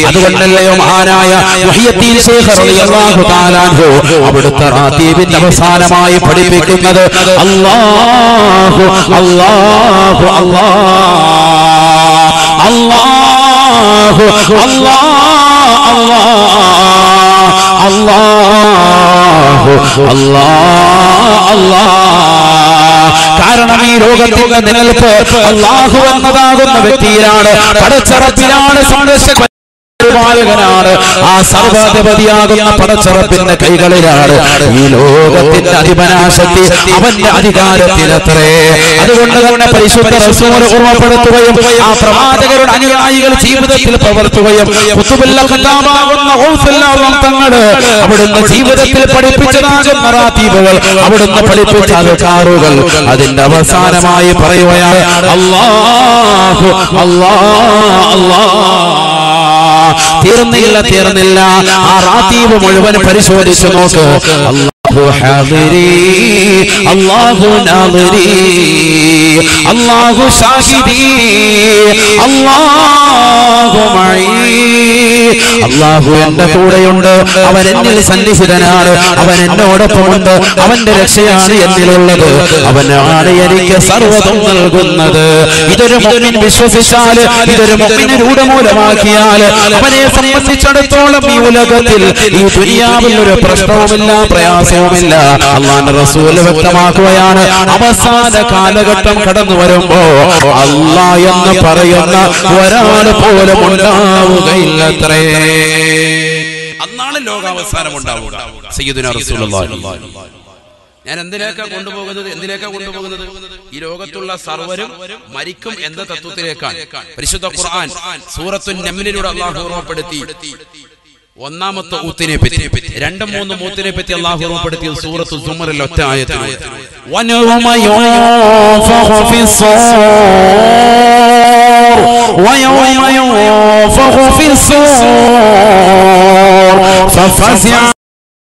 അതുകൊണ്ടല്ലയോ മഹാനായ മുഹിയുദ്ദീൻ ശൈഖ് റളിയല്ലാഹു തആല അൻഹു അവിടുത്തെ റാത്തീബിന്റെ അവസാനമായി പഠിപ്പിക്കുന്നത് അല്ലാഹു അല്ലാഹു അല്ലാഹ് അല്ലാഹു അല്ലാഹു അല്ലാഹ് അല്ലാഹ്. കാരണം ഈ ലോകത്തിന്റെ നിലനിൽപ്പ് അല്ലാഹു എന്നതാകുന്ന വ്യക്തിയിലാണ്, പടച്ചറപ്പിലാണ്, സംരക്ഷകനാണ്, ആ സർവാധിപതിയാകുന്ന പടച്ചറപ്പിന്റെ കൈകളിലാണ്. ഈ ലോകത്തിന്റെ അധിപനാശക്തി അവന്റെ അധികാരത്തിലത്രേ. അതുകൊണ്ട് തന്നെ പരിശുദ്ധ റസൂൽ ഓർമ്മപ്പെടുത്തുകയും ആ പ്രവാചകരുടെ അനുയായികൾ ജീവിതത്തിൽ പകർത്തുകയും തങ്ങള് അവിടുന്ന് ജീവിതത്തിൽ പഠിപ്പിച്ചതാകുന്ന റാത്തീബുകൾ, അവിടുന്ന് പഠിപ്പിച്ച അദ്കാറുകൾ അതിന്റെ അവസാനമായി പറയുകയാണ് അല്ലാഹു അല്ലാഹ് അല്ലാഹ്. തീർന്നില്ല. ആ റാത്തീബ് മുഴുവൻ പരിശോധിച്ചു നോക്ക്. അല്ലാഹു ഹാദിരി, അല്ലാഹു നാദിരി, അല്ലാഹു ഷാഹിദി, അല്ലാഹു മഈ. അല്ലാഹു എന്റെ കൂടെയുണ്ട്, അവൻ എന്നിൽ സന്നിഹിതനാണ്, അവൻ എന്നോടൊപ്പമുണ്ട്, അവന്റെ രക്ഷയാണ് എന്നിലുള്ളത്, അവനാണ് എനിക്ക് സർവ്വതും നൽകുന്നത്. ഇതൊരു മുഅ്മിൻ വിശ്വസിച്ചാൽ, ഇതൊരു മുഅ്മിൻ രൂഢമൂലമാക്കിയാൽ അവനെ സംബന്ധിച്ചിടത്തോളം ഈ ഉലകത്തിൽ, ഈ ദുനിയാവിൽ ഒരു പ്രശ്നവുമില്ല, പ്രയാസവുമില്ല. അല്ലാഹുവിന്റെ റസൂൽ വ്യക്തമാക്കുകയാണ്, അവസാന കാലഘട്ടം കടന്നു വരുമ്പോ അല്ലാഹ് എന്ന് പറയുന്ന ഒരാൾ പോലും ഉണ്ടാവുകയില്ലത്രേ. അന്നാണ് ലോകാവസാനം ഉണ്ടാവുക. സയ്യിദുനാ റസൂലുള്ളാഹി. ഞാൻ എന്തിലേക്കാ കൊണ്ടുപോകുന്നത്? ഈ ലോകത്തുള്ള സർവരും മരിക്കും എന്ന തത്വത്തിലേക്കാണ്. പരിശുദ്ധ ഖുർആൻ സൂറത്തുൻ നംലിലൂടെ അല്ലാഹു ഓർമ്മപ്പെടുത്തി ഒന്നാമത്തെ ഊത്തിനെ പറ്റി, രണ്ടും മൂന്നും ഊത്തിനെ പറ്റി അല്ലാഹു ഓർമ്മപ്പെടുത്തി സൂറത്തു സുമറിൽ ഒറ്റ ആയത്തിൽ.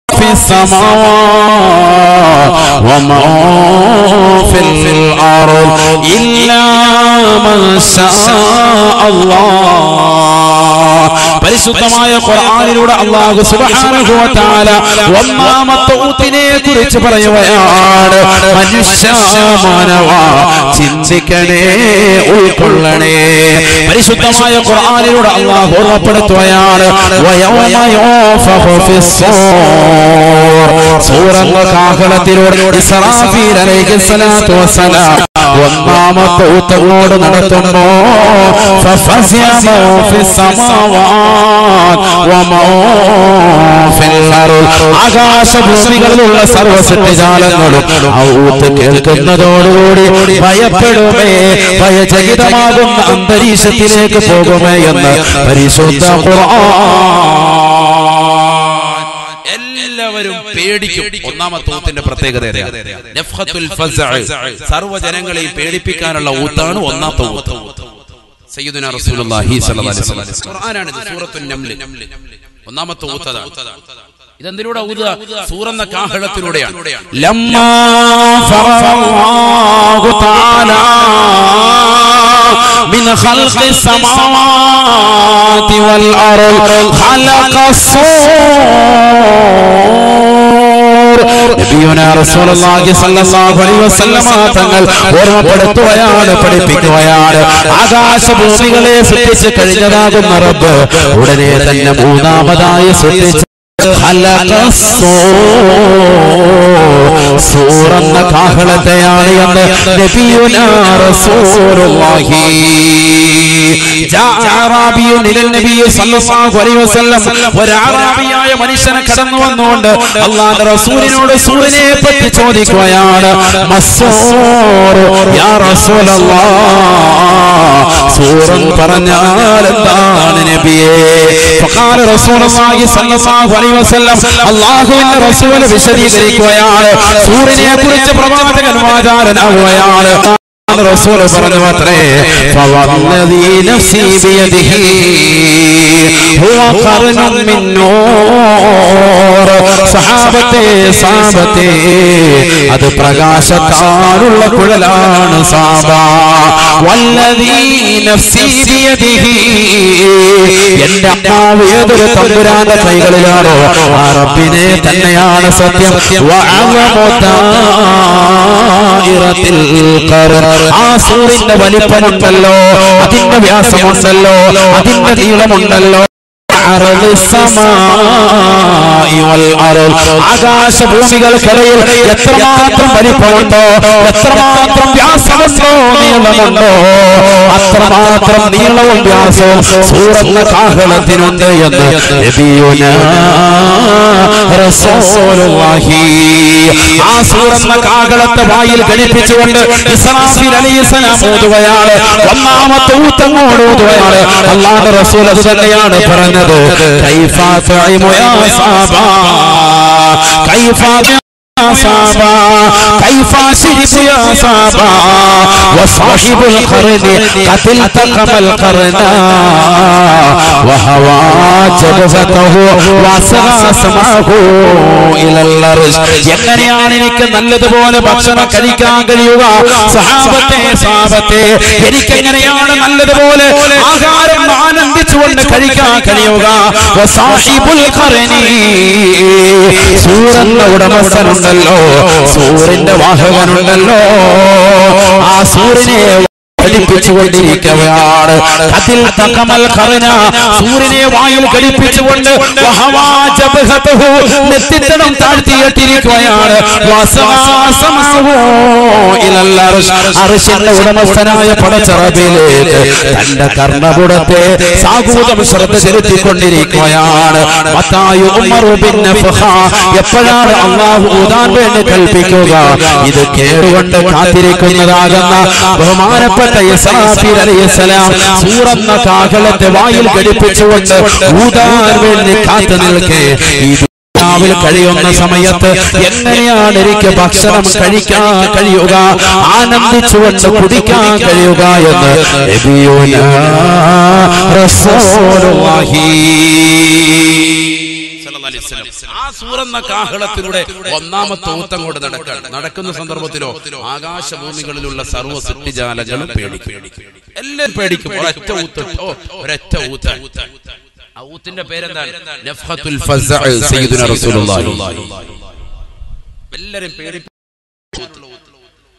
في السماوات وما في الأرض إلا من شاء الله. പരിശുദ്ധമായ ഖുർആനിലൂടെ അല്ലാഹു സുബ്ഹാനഹു വ തആല ഒന്നാമത്തെ ഊത്തിനെ കുറിച്ച് പറയുകയാണ്. മനുഷ്യ മാനവ ചിന്തിക്കണേ, ഉൾക്കൊള്ളണേ. പരിശുദ്ധമായ ഖുർആനിലൂടെ അല്ലാഹു ഓർമ്മപ്പെടുത്തുകയാണ് വയൗമ യുൻഫഖു ഫിസ്സൂർ. സൂറത്തുൽ കാഹളത്തിലൂടെ ഇസ്രാഫീൽ അലൈഹിസ്സലാത്തു വസ്സലാം ഒന്നാമത്തെ ഊത്തോട് നടത്തുമ്പോ ആകാശഭൂമികളിലുള്ള സർവസൃഷ്ടിജാലങ്ങളും ആ ഊത്ത് കേൾക്കുന്നതോടുകൂടി ഭയപ്പെടുമേ, ഭയചകിതമാകുന്ന അന്തരീക്ഷത്തിലേക്ക് പോകുമേ എന്ന് പരിശുദ്ധ ഖുർആൻ. എല്ലാവരും പേടിക്കും. ഒന്നാമത്തെ ഊത്തിന്റെ പ്രത്യേകത നഫ്ഖത്തുൽ ഫസ്അ്, സർവ്വജനങ്ങളെയും പേടിപ്പിക്കാനുള്ള ഊത്താണ് ഒന്നാമത്തെ ഊത്ത്. സയ്യിദുനാ റസൂലുള്ളാഹി സ്വല്ലല്ലാഹി അലൈഹി വസല്ലം ഖുർആനാണ് സൂറത്തുൻ നംൽ, ഒന്നാമത്തെ ഊത്തതാണ്. ഇതെന്തിലൂടെ ഊതുക? സൂറന്ന കാഹളത്തിലൂടെയാണ്. ലമ്മാ ഫറഅല്ലാഹു തആല മിൻ ഖൽഖിസ് സമാവാതി വൽ അർദ് ഖലഖസ്സൂർ. നബിയുനാ റസൂലുള്ളാഹി സ്വല്ലല്ലാഹു അലൈഹി വസല്ലം തങ്ങൾ ഓർമ്മപ്പെടുത്തുകയാണ്, പഠിപ്പിക്കുകയാണ്. ആകാശഭൂമികളെ സൃഷ്ടിച്ച് കഴിഞ്ഞതാകുന്ന റബ്ബ് ഉടനെ തന്നെ മൂന്നാമതായി സൃഷ്ടിച്ച സൂറന്ന കാഹളത്തെയാണ് എന്ന് നബിയുനാ റസൂലുള്ളാഹി. ഒരാറാബിയായ മനുഷ്യനെ കടന്നു വന്നുകൊണ്ട് അല്ലാഹുവിന്റെ റസൂലിനോട് സൂറിനെ പറ്റി ചോദിക്കുകയാണ്. യാ റസൂലല്ലാഹ്, സൂറൻ പറഞ്ഞാൽ എന്താണ് നബിയേ? ഫഖാല റസൂലുള്ളാഹി സ്വല്ലല്ലാഹു അലൈഹി വസല്ലം, അല്ലാഹുവിന്റെ റസൂൽ വിശദീകരിക്കുകയാണ്. സൂറിനെ കുറിച്ച് പ്രവാചകൻ വാചാലനാവുകയാണ്. റസൂൽ പറഞ്ഞു അത്രേ, ഫവല്ലദീ നഫ്സി ബിയദിഹി ഹുവ ഖർനുൻ മിൻ നൂർ സഹാബത്തെ സാബത്തെ അത് പ്രകാശത്താലുള്ള കുഴലാണ് സാബ വല്ലദീ നഫ്സി ബിയദിഹി എന്റെ അല്ലാഹു ഏതൊരു തമ്പുരാന്റെ കൈകളിലാണോ ആ റബ്ബിനെ തന്നെയാണ് സത്യം ആ സൂറിന്റെ വലിപ്പമുണ്ടല്ലോ അതിന്റെ വ്യാസമുണ്ടല്ലോ അതിന്റെ നീളമുണ്ടല്ലോ ആകാശഭൂമികൾക്കിടയിൽ എത്രമാത്രം വലിപ്പമുണ്ടോ എത്രമാത്രം വ്യാസമുണ്ടോ നീളമുണ്ടോ അത്രമാത്രം നീളവും വ്യാസവും സൂറന്ന കാഹളത്തിനുണ്ട് എന്ന് നബിയുനാ റസൂലുള്ളാഹി ആ സൂറന്ന കാഹളത്തെ വായിൽ ഘടിപ്പിച്ചുകൊണ്ട് ഇസ്രാഫീൽ അലൈഹിസ്സലാം ഓതുകയാണ് ഒന്നാമത്തെ ഊത്തങ്ങോട് ഓതുകയാണ് അല്ലാഹുവിന്റെ റസൂൽ അത് തന്നെയാണ് പറഞ്ഞത് كيف تعيم يا صابا كيف صابا كيف شرب يا صابا وصاحب القرن قد التقم القرنا وهوى جبهته واسغى سمعه الى الارض എങ്ങനെയാണ് എനിക്ക് നല്ലതുപോലെ ഭക്ഷണം കഴിക്കാൻ കഴിയുക സഹാബത്തെ സാബത്തെ എനിക്ക് എങ്ങനെയാണ് നല്ലതുപോലെ ആഹാരം ആനന്ദിച്ചുകൊണ്ട് കഴിക്കാൻ കഴിയുക വസാഹിബുൽ ഖർനി സൂറന്റെ ഉടമസ്ഥനുണ്ടല്ലോ സൂറിന്റെ വാഹകനുണ്ടല്ലോ ആ സൂറിനെ ഘടിപ്പിച്ചുകൊണ്ടിരിക്കുകയാണ് അതിൽ തകമൽ ഖറന സൂര്യനെ വായിൽ ഘടിപ്പിച്ചുകൊണ്ട് നെറ്റിത്തടം താഴ്ത്തിയിട്ടിരിക്കുകയാണ് അർശിന്റെ ഉടമസ്ഥനായ പടച്ചറബിലേക്ക് തന്റെ കർണപുടത്തെ സാഗൂതം ശ്രദ്ധ ചെലുത്തിക്കൊണ്ടിരിക്കുകയാണ് എപ്പോഴാണ് അല്ലാഹു ഊതാൻ വേണ്ടി കൽപ്പിക്കുക ഇത് കേടുകൊണ്ട് കാത്തിരിക്കുന്നതാകുന്ന ബഹുമാനപ്പെട്ട ഇസ്രാഫീൽ അലൈഹിസ്സലാം സൂറന്ന കാഹളത്തെ വായിൽ ഘടിപ്പിച്ചുകൊണ്ട് ഊതാൻ വേണ്ടി കാത്തു നിൽക്കെ ിൽ കഴിയുന്ന സമയത്ത് എങ്ങനെയാണ് എനിക്ക് ഭക്ഷണം കഴിക്കാൻ കഴിയുക ആനന്ദിച്ചുകൊണ്ട് കുടിക്കാൻ കഴിയുക എന്ന് നബിയുനാ റസൂലുള്ളാഹി ആ സൂറന്ന കാഹളത്തിലൂടെ ഒന്നാമത്തെ ഊത്തം കൊണ്ട് നടക്കുന്ന സന്ദർഭത്തിലോ ആകാശഭൂമികളിലുള്ള സർവ്വ സൃഷ്ടിജാലങ്ങളും പേടിക്കും എല്ലാവരും പേടിക്കും ഒരൊറ്റ ഊത്ത് ആ ഊത്തിന്റെ പേരെന്താണ് നഫ്ഖത്തുൽ ഫസ്അ സയ്യിദുനാ റസൂലുള്ളാഹി എല്ലാവരും പേടിക്കും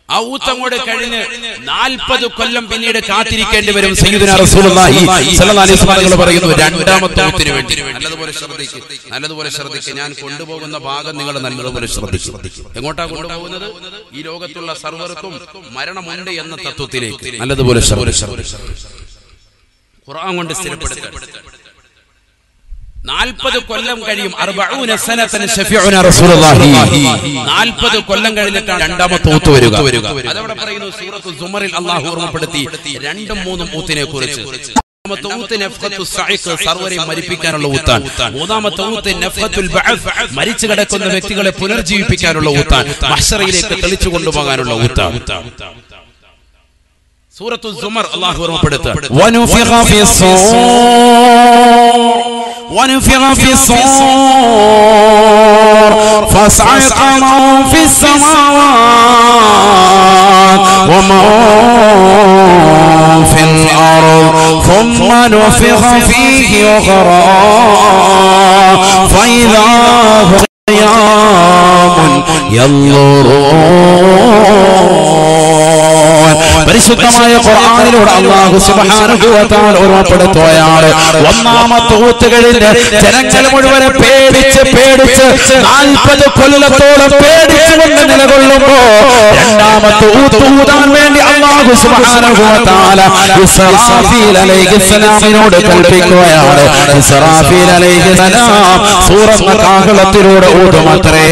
ആ ഊത്തങ്ങോട് കഴിഞ്ഞ് 40 കൊല്ലം പിന്നീട് കാത്തിരിക്കേണ്ടി വരും സയ്യിദുനാ റസൂലുള്ളാഹി സ്വല്ലല്ലാഹു അലൈഹി വസല്ലം പറയുന്നു രണ്ടാമത്തെ ഊത്തിന് വേണ്ടി നല്ലതുപോലെ ശ്രദ്ധിക്കുക ഞാൻ കൊണ്ടുപോകുന്ന ഭാഗം നിങ്ങൾ നല്ലതുപോലെ ശ്രദ്ധിക്കുക എങ്ങോട്ടാ കൊണ്ടുപോകുന്നത് ഈ ലോകത്തുള്ള സർവ്വർക്കും മരണമുണ്ട് എന്ന തത്വത്തിലേക്ക് നല്ലതുപോലെ ഖുർആൻ കൊണ്ട് സ്ഥിരപ്പെടുത്തുക 40 കൊല്ലം കഴിയും 40 സനതൻ ശഫീഉനാ റസൂലുള്ളാഹി 40 കൊല്ലം കഴിഞ്ഞിട്ടാണ് രണ്ടാമത്തെ ഊത്ത് വരിക അതവിടെ പറയുന്നു സൂറത്തുൽ സുമറിൽ അല്ലാഹു ഓർമ്മപ്പെടുത്തി രണ്ടും മൂന്നും ഊത്തിനെ കുറിച്ച് മൂന്നാമത്തെ ഊത്ത് നഫ്ഖത്തു സഈഖ് സർവരെയും മരിപ്പിക്കാനുള്ള ഊത്താണ് മൂന്നാമത്തെ ഊത്ത് നഫ്ഖത്തുൽ ബഅസ് മരിച്ചു കിടക്കുന്ന വ്യക്തികളെ പുനർജീവിപ്പിക്കാനുള്ള ഊത്താണ് മഹ്ശറയിലേക്ക് തെളിച്ചു കൊണ്ടുപോകാനുള്ള ഊത്താണ് സൂറത്തുൽ സുമർ അല്ലാഹു ഓർമ്മപ്പെടുത്തുക വനുഫിഖ ونفخ في الصور فصعق من في السماوات ومن في الأرض ثم نفخ فيه أخرى فإذا هم قيام ينظرون പരിശുദ്ധമായ ഖുർആനിലൂടെ അല്ലാഹു സുബ്ഹാനഹു വ തആല ഓർമ്മപ്പെടുത്തുകയാണ് ഒന്നാമത്തെ ഊത്ത് കഴിഞ്ഞ് ജനങ്ങൾ മുഴുവൻ പേടിച്ച് 40 കൊല്ലത്തോളം പേടിച്ചുകൊണ്ട് നിലകൊള്ളുമ്പോൾ രണ്ടാമത്തെ ഊത്ത് ഊതാൻ വേണ്ടി അല്ലാഹു സുബ്ഹാനഹു വ തആല ഇസ്രാഫീൽ അലൈഹിസ്സലാമിനോട് കൽപ്പിക്കുകയാണ് ഇസ്രാഫീൽ അലൈഹിസ്സലാം സൂറത്തുൽ കാഹളത്തിലൂടെ ഊതുമത്രേ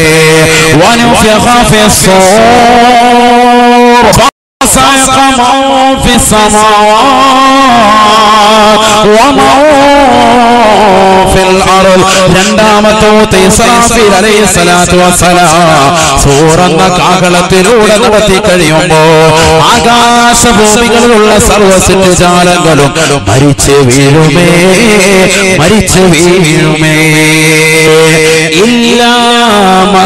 വനുഫിഖ ഫിസ്സൂർ صعق من في السماوات ومن في الأرض മാറും. രണ്ടാമത്തെ ഊത്ത് ഇസ്രാഫീൽ അലൈഹിസ്സലാത്തു വസ്സലാം സൂറന്ന കാഹളത്തിലൂടെ നടത്തി കഴിയുമ്പോ ആകാശഭൂമികളിലുള്ള സർവ്വ സൃഷ്ടിജാലങ്ങളും മരിച്ചു വീഴുമേ, മരിച്ചു വീഴുമേ. ഇല്ലാ മാ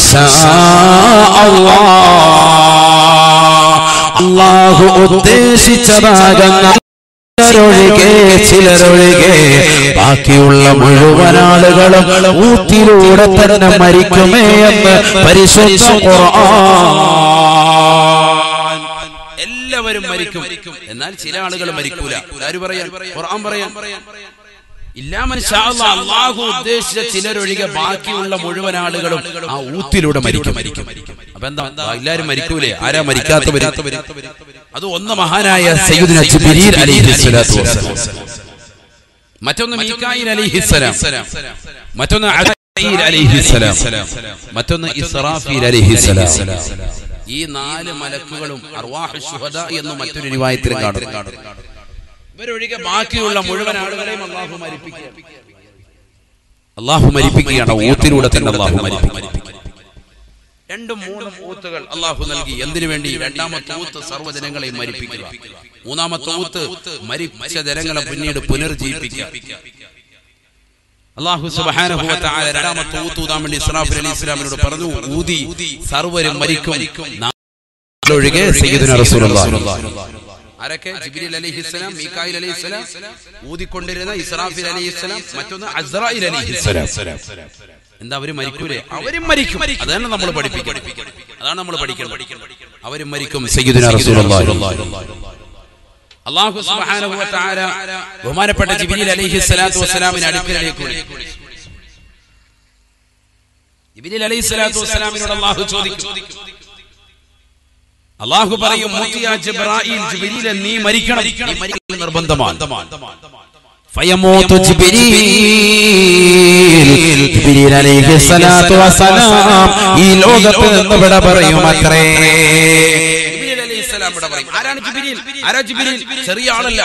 ശാ അല്ലാഹു ഉദ്ദേശിച്ചതാകുന്ന ചിലരൊഴികെ ബാക്കിയുള്ള മുഴുവൻ ആളുകളും ഊത്തിലൂടെ തന്നെ മരിക്കുമേ എന്ന് പരിശുദ്ധ ഖുർആൻ. എല്ലാവരും മരിക്കും, എന്നാൽ ചില ആളുകൾ മരിക്കൂല. ആര് പറയാൻ? ഖുർആൻ പറയാൻ. അല്ലാഹു ഉദ്ദേശിച്ച ചിലരൊഴികെ ബാക്കിയുള്ള മുഴുവൻ ആളുകളും ആ ഊത്തിലൂടെ മരിക്കും. അപ്പൊ എന്താ, എല്ലാരും മരിക്കൂലേ? ആരാ മരിക്കാത്തവര്? അത് ഒന്ന് മഹാനായ സയ്യിദുനാ ജിബ്രീൽ അലൈഹിസ്സലാത്തു വസ്സലാം, മറ്റൊന്ന് മീകായിൽ അലൈഹിസ്സലാം, മറ്റൊന്ന് അസീൽ അലൈഹിസ്സലാം, മറ്റൊന്ന് ഇസ്രാഫീൽ അലൈഹിസ്സലാം. ഈ 4 മലക്കുകളും അർവാഹു ശുഹദാ എന്ന് മറ്റൊരു റിവായത്തിൽ കാണുന്നു. ഇവരൊഴികെ ബാക്കിയുള്ള മുഴുവൻ ആളുകളെയും അല്ലാഹു മരിപ്പിക്കുകയാണ്. ഊത്തിലൂടെ തന്നെ അല്ലാഹു മരിപ്പിക്കും. 2-3 ഊത്തുകൾ അല്ലാഹു നൽകി. എന്തിനു വേണ്ടി? രണ്ടാമത്തെ ഊത്ത് സർവ്വജനങ്ങളെയും മരിപ്പിക്കുക, മൂന്നാമത്തെ ഊത്ത് മരിച്ച ജനങ്ങളെ പിന്നീട് പുനർജീവിപ്പിക്കുക. അല്ലാഹു സുബ്ഹാനഹു വ തആല രണ്ടാമത്തെ ഊത്ത് ഊതാൻ വേണ്ടി ഇസ്രാഫീൽ അലൈഹിസ്സലാമിനോട് പറഞ്ഞു, ഊതി സർവ്വരും മരിക്കും ഒഴികെ സയ്യിദുനാ റസൂലുള്ളാഹി. ആരൊക്കെ? ജിബ്രീൽ അലൈഹിസ്സലാം, മീകായിൽ അലൈഹിസ്സലാം, ഊതിക്കൊണ്ടിരുന്ന ഇസ്രാഫീൽ അലൈഹിസ്സലാം, മറ്റൊന്ന് അസ്റായീൽ അലൈഹിസ്സലാം. എന്താ, അവര് മരിക്കൂലേ? അവരും മരിക്കും. അതാണ് നമ്മൾ പഠിപ്പിക്കുന്നത്, അതാണ് നമ്മൾ പഠിക്കുന്നത്. അവരും മരിക്കും. സയ്യിദുനാ റസൂലുള്ളാഹി. അല്ലാഹു സുബ്ഹാനഹു വ തആല ബഹുമാനപ്പെട്ട ജിബ്രീൽ അലൈഹിസ്സലാത്തു വസ്സലാമിനെ അടുക്കലേക്ക് വിളിച്ചു. ജിബ്രീൽ അലൈഹിസ്സലാത്തു വസ്സലാമിനോട് അല്ലാഹു ചോദിക്കും. അല്ലാഹു പറയും, മുത്തിയാ ജിബ്രായീൽ, ജിബ്രീൽ നീ മരിക്കണം, നീ മരിക്കൽ നിർബന്ധമാണ്. ഫയമൂതു ജിബ്രീൽ, ജിബ്രീൽ അലൈഹിസ്സലാത്തു വസ്സലാം ഈ ലോകത്ത് നിന്ന് വിട പറയും. അത്രേ ജിബ്രീൽ അലൈഹിസ്സലാം വിട പറയും. ആരാണ് ജിബ്രീൽ? ആരാ ജിബ്രീൽ? ചെറിയ ആളല്ല.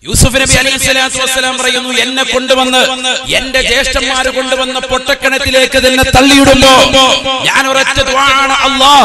യൂസുഫ് നബി അലൈഹിസ്സലാത്തു വസ്സലാം പറയുന്നു, എന്നെ കൊണ്ടുവന്ന് എന്റെ ജ്യേഷ്ഠന്മാര് കൊണ്ടുവന്ന പൊട്ടക്കിണറ്റിലേക്ക് തന്നെ തള്ളിയിടുമ്പോ ഞാൻ ഒരൊറ്റ ദുആ ആണ്, അല്ലാഹ്